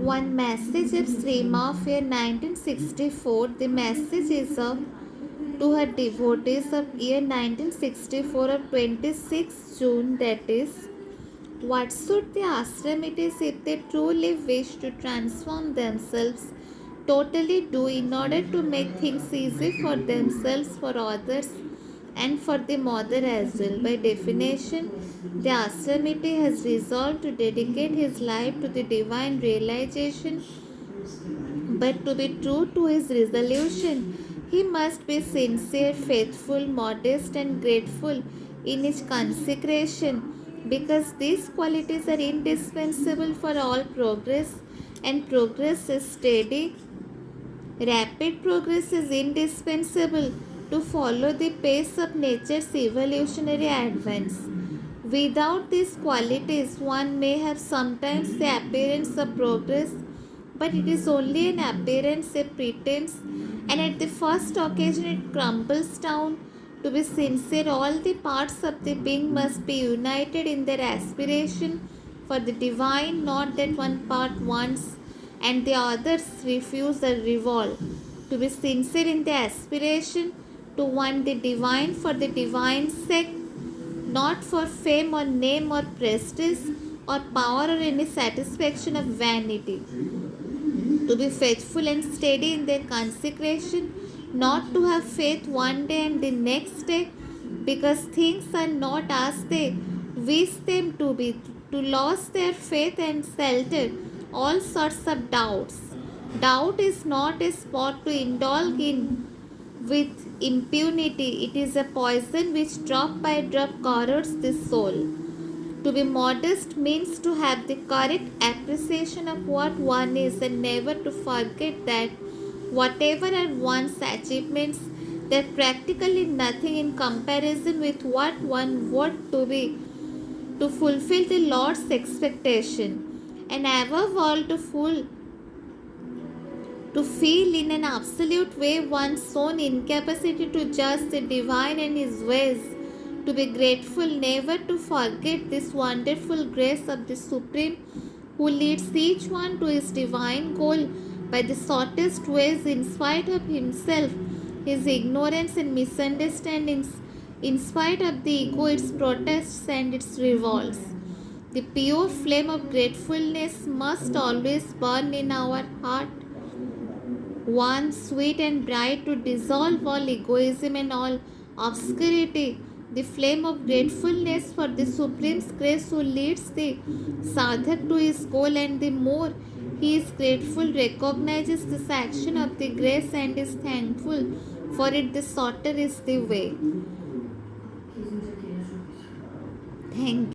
One message of Srima of year 1964. The message is to her devotees of year 1964 of 26 June, that is, what should the ashramites, if they truly wish to transform themselves, totally do in order to make things easy for themselves, for others, and for the mother as well? By definition, the ashramite has resolved to dedicate his life to the divine realization, but to be true to his resolution, he must be sincere, faithful, modest, and grateful in his consecration, because these qualities are indispensable for all progress, and progress is steady. Rapid progress is indispensable to follow the pace of nature's evolutionary advance. Without these qualities, one may have sometimes the appearance of progress, but it is only an appearance, a pretense, and at the first occasion it crumbles down. To be sincere, all the parts of the being must be united in their aspiration for the divine, not that one part wants and the others refuse or revolt. To be sincere in the aspiration to want the divine for the divine's sake, not for fame or name or prestige or power or any satisfaction of vanity. To be faithful and steady in their consecration, not to have faith one day and the next day, because things are not as they wish them to be, to lose their faith and shelter all sorts of doubts. Doubt is not a spot to indulge in with impunity. It is a poison which drop by drop corrodes the soul. To be modest means to have the correct appreciation of what one is and never to forget that whatever are one's achievements, they are practically nothing in comparison with what one ought to be to fulfill the Lord's expectation, and above all to feel in an absolute way one's own incapacity to judge the divine and his ways, to be grateful, never to forget this wonderful grace of the Supreme who leads each one to his divine goal by the shortest ways in spite of himself, his ignorance and misunderstandings, in spite of the ego, its protests and its revolts. The pure flame of gratefulness must always burn in our heart, one sweet and bright, to dissolve all egoism and all obscurity. The flame of gratefulness for the Supreme grace who leads the sadhak to his goal, and the more he is grateful, recognizes this action of the grace and is thankful for it, the shorter is the way. Thank you.